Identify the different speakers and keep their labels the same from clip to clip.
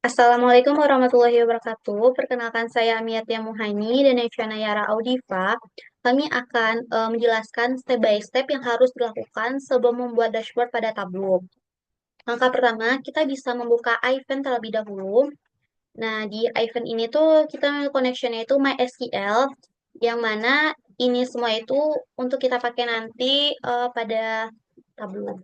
Speaker 1: Assalamualaikum warahmatullahi wabarakatuh. Perkenalkan saya Amiatia Muhani dan Neviana Yara Audiva. Kami akan menjelaskan step by step yang harus dilakukan sebelum membuat dashboard pada Tableau. Langkah pertama, kita bisa membuka event terlebih dahulu. Nah, di event ini tuh kita connection-nya itu MySQL, yang mana ini semua itu untuk kita pakai nanti pada Tableau.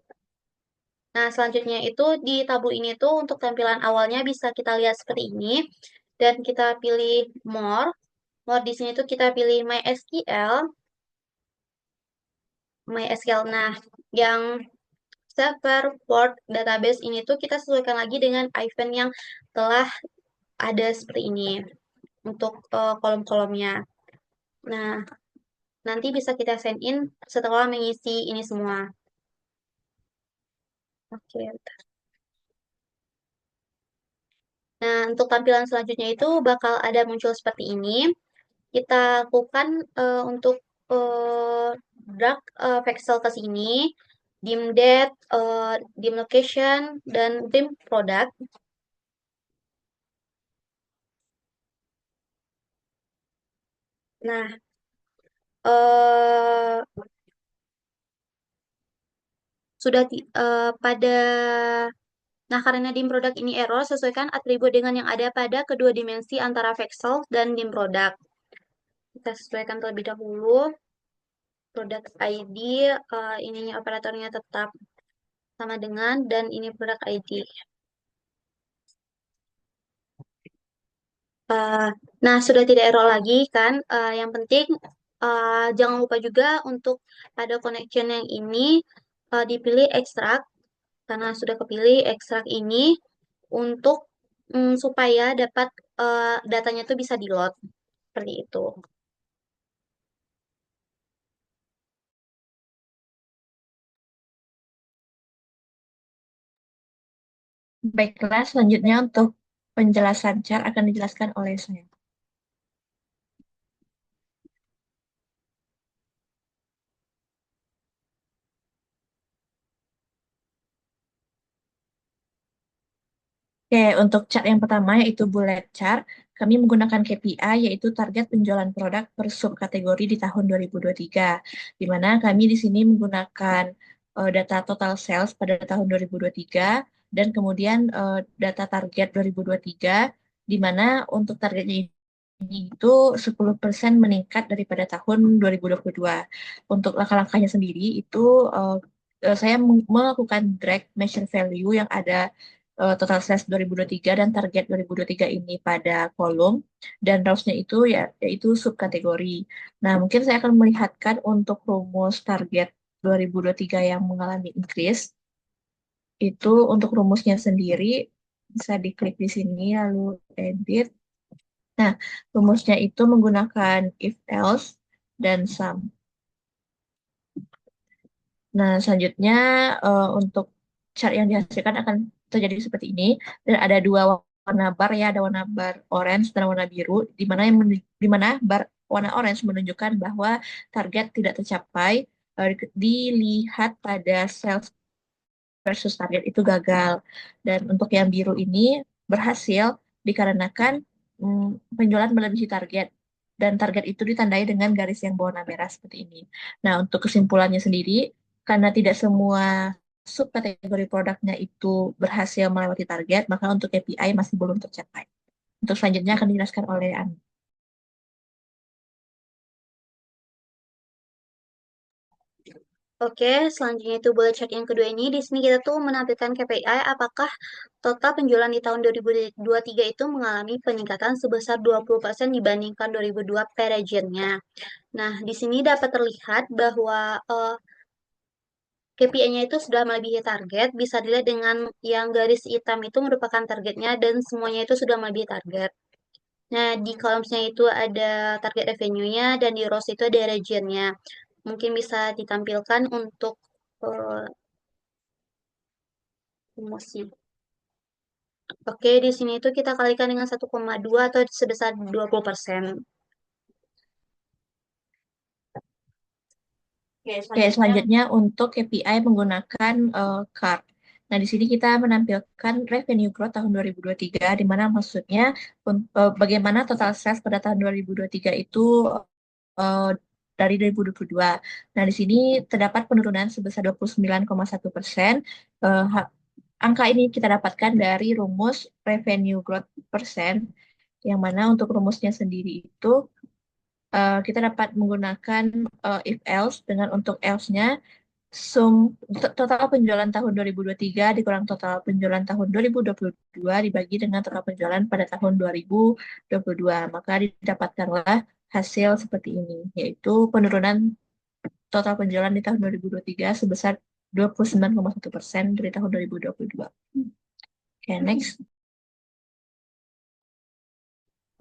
Speaker 1: Nah, selanjutnya itu di tabel ini tuh untuk tampilan awalnya bisa kita lihat seperti ini. Dan kita pilih more. More di sini tuh kita pilih MySQL. MySQL. Nah, yang server port database ini tuh kita sesuaikan lagi dengan event yang telah ada seperti ini untuk kolom-kolomnya. Nah, nanti bisa kita sign in setelah mengisi ini semua. Oke. Nah, untuk tampilan selanjutnya itu bakal ada muncul seperti ini. Kita lakukan untuk eh, drag pixel ke sini, dim date, dim location, dan dim product. Nah, eh, pada karena dim product ini error, sesuaikan atribut dengan yang ada pada kedua dimensi antara pixel dan dim product. Kita sesuaikan terlebih dahulu. Product ID, ini operatornya tetap sama dengan, dan ini product ID. Eh, nah, sudah tidak error lagi kan? Yang penting jangan lupa juga untuk pada connection yang ini dipilih ekstrak karena sudah kepilih ekstrak ini untuk supaya dapat datanya itu bisa di-load seperti itu.
Speaker 2: Baiklah, selanjutnya untuk penjelasan chart akan dijelaskan oleh saya. Oke, untuk chart yang pertama yaitu bullet chart, kami menggunakan KPI yaitu target penjualan produk per subkategori di tahun 2023, di mana kami di sini menggunakan data total sales pada tahun 2023 dan kemudian data target 2023, di mana untuk targetnya ini itu 10% meningkat daripada tahun 2022. Untuk langkah-langkahnya sendiri itu eh, saya melakukan drag measure value yang ada total sales 2023 dan target 2023 ini pada kolom dan rows-nya itu ya yaitu subkategori. Nah, mungkin saya akan melihatkan untuk rumus target 2023 yang mengalami increase itu untuk rumusnya sendiri bisa diklik di sini lalu edit. Nah, rumusnya itu menggunakan if else dan sum. Nah, selanjutnya untuk chart yang dihasilkan akan terjadi seperti ini dan ada dua warna bar ya, ada warna bar orange dan warna biru di mana bar warna orange menunjukkan bahwa target tidak tercapai, dilihat pada sales versus target itu gagal. Dan untuk yang biru ini berhasil dikarenakan penjualan melebihi target dan target itu ditandai dengan garis yang berwarna merah seperti ini. Nah, untuk kesimpulannya sendiri, karena tidak semua subkategori produknya itu berhasil melewati target, maka untuk KPI masih belum tercapai. Untuk selanjutnya akan dijelaskan oleh Ani.
Speaker 1: Oke, selanjutnya itu bullet chart yang kedua ini. Di sini kita tuh menampilkan KPI apakah total penjualan di tahun 2023 itu mengalami peningkatan sebesar 20% dibandingkan 2002 per regionnya. Nah, di sini dapat terlihat bahwa KPI-nya itu sudah melebihi target. Bisa dilihat dengan yang garis hitam itu merupakan targetnya dan semuanya itu sudah melebihi target. Nah, di columns-nya itu ada target revenue-nya dan di rows itu ada region-nya. Mungkin bisa ditampilkan untuk eh, emosi. Oke, di sini itu kita kalikan dengan 1,2 atau sebesar 20%. Oke,
Speaker 2: Oke,
Speaker 1: selanjutnya
Speaker 2: selanjutnya untuk KPI menggunakan card. Nah, di sini kita menampilkan revenue growth tahun 2023, di mana maksudnya bagaimana total sales pada tahun 2023 itu eh, dari 2022. Nah, di sini terdapat penurunan sebesar 29,1%. Eh, ha- Angka ini kita dapatkan dari rumus revenue growth persen, yang mana untuk rumusnya sendiri itu kita dapat menggunakan if else, dengan untuk else-nya sum total penjualan tahun 2023 dikurang total penjualan tahun 2022 dibagi dengan total penjualan pada tahun 2022. Maka didapatkanlah hasil seperti ini, yaitu penurunan total penjualan di tahun 2023 sebesar 29,1% dari tahun 2022. Oke, next.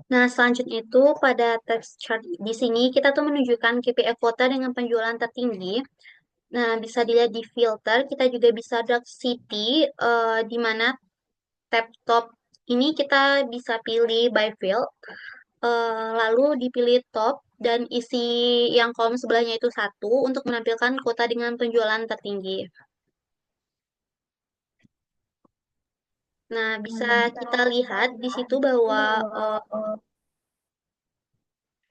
Speaker 1: Nah, selanjutnya itu pada text chart di sini kita tuh menunjukkan KPI kuota dengan penjualan tertinggi. Nah, bisa dilihat di filter, kita juga bisa dark city, di mana tab top ini kita bisa pilih by field, lalu dipilih top dan isi yang kolom sebelahnya itu satu untuk menampilkan kota dengan penjualan tertinggi. Nah, bisa kita lihat di situ bahwa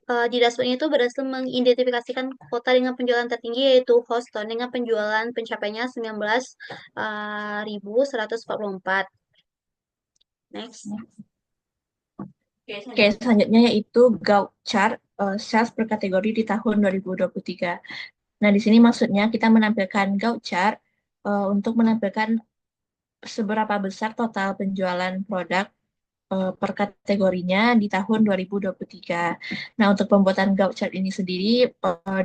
Speaker 1: eh, di dashboardnya itu berhasil mengidentifikasikan kota dengan penjualan tertinggi yaitu Houston dengan penjualan pencapaiannya 19.144. Next.
Speaker 2: Oke, selanjutnya yaitu Gaut chart sales per kategori di tahun 2023. Nah, di sini maksudnya kita menampilkan Gaut chart untuk menampilkan seberapa besar total penjualan produk per kategorinya di tahun 2023. Nah, untuk pembuatan Gaut chart ini sendiri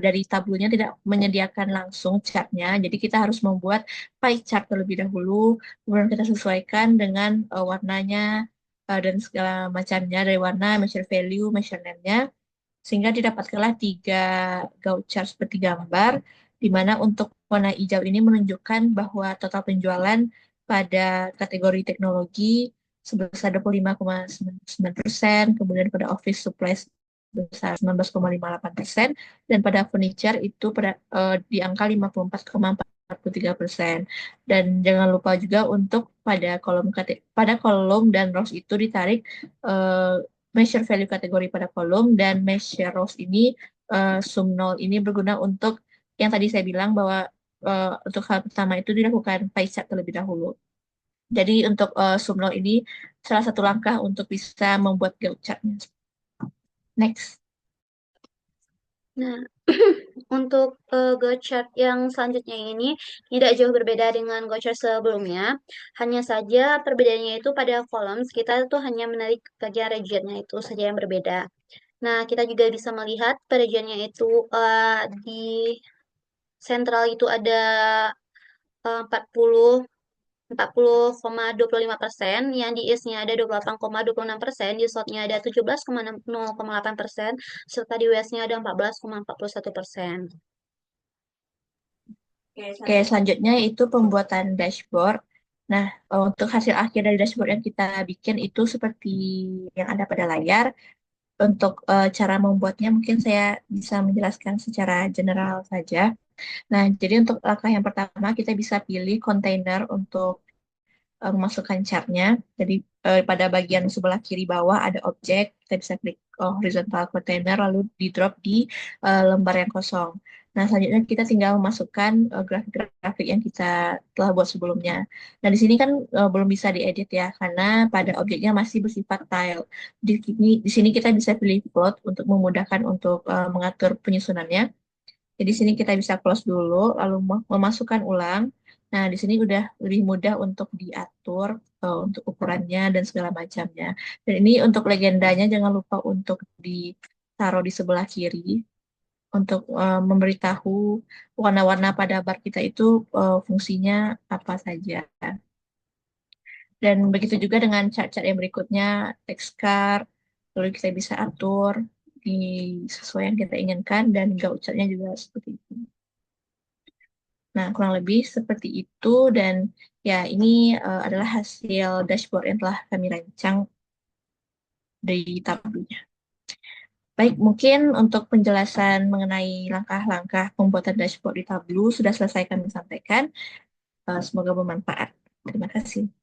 Speaker 2: dari tabelnya tidak menyediakan langsung chartnya, jadi kita harus membuat pie chart terlebih dahulu, kemudian kita sesuaikan dengan warnanya dan segala macamnya dari warna, measure value, measurement-nya, sehingga didapatkanlah tiga Gaut chart seperti gambar, di mana untuk warna hijau ini menunjukkan bahwa total penjualan pada kategori teknologi sebesar 25,9%, kemudian pada office supplies sebesar 19,58%, dan pada furniture itu di angka 54,43%. Dan jangan lupa juga untuk pada kolom dan rows itu ditarik eh, measure value kategori pada kolom, dan measure rows ini sum nol ini berguna untuk yang tadi saya bilang bahwa untuk hal pertama itu dilakukan pie chart terlebih dahulu. Jadi untuk Sumno ini salah satu langkah untuk bisa membuat Gantt chart-nya. Next.
Speaker 1: Nah, untuk Gotchart yang selanjutnya ini tidak jauh berbeda dengan Gotchart sebelumnya. Hanya saja perbedaannya itu pada kolom kita itu hanya menarik bagian regionnya itu saja yang berbeda. Nah, kita juga bisa melihat pada regionnya itu di sentral itu ada 40,25%, yang di East-nya ada 28,26%, di South-nya ada 17,8%, serta di West-nya ada 14,41%.
Speaker 2: Oke, selanjutnya itu pembuatan dashboard. Nah, untuk hasil akhir dari dashboard yang kita bikin itu seperti yang ada pada layar. Untuk cara membuatnya mungkin saya bisa menjelaskan secara general saja. Nah, jadi untuk langkah yang pertama kita bisa pilih kontainer untuk memasukkan chartnya. Jadi pada bagian sebelah kiri bawah ada objek, kita bisa klik horizontal container lalu di drop di lembar yang kosong. Nah, selanjutnya kita tinggal memasukkan grafik-grafik yang kita telah buat sebelumnya. Nah, di sini kan belum bisa diedit ya, karena pada objeknya masih bersifat tile. Di sini kita bisa pilih float untuk memudahkan untuk mengatur penyusunannya. Jadi sini kita bisa close dulu, lalu memasukkan ulang. Nah, di sini udah lebih mudah untuk diatur untuk ukurannya dan segala macamnya. Dan ini untuk legendanya jangan lupa untuk ditaruh di sebelah kiri untuk memberitahu warna-warna pada bar kita itu fungsinya apa saja. Dan begitu juga dengan chart-chart yang berikutnya, text card, lalu kita bisa atur di sesuai yang kita inginkan, dan gauge-nya juga seperti itu. Nah, kurang lebih seperti itu, dan ya ini adalah hasil dashboard yang telah kami rancang dari tabelnya. Baik, mungkin untuk penjelasan mengenai langkah-langkah pembuatan dashboard di Tableau sudah selesai kami sampaikan. Semoga bermanfaat. Terima kasih.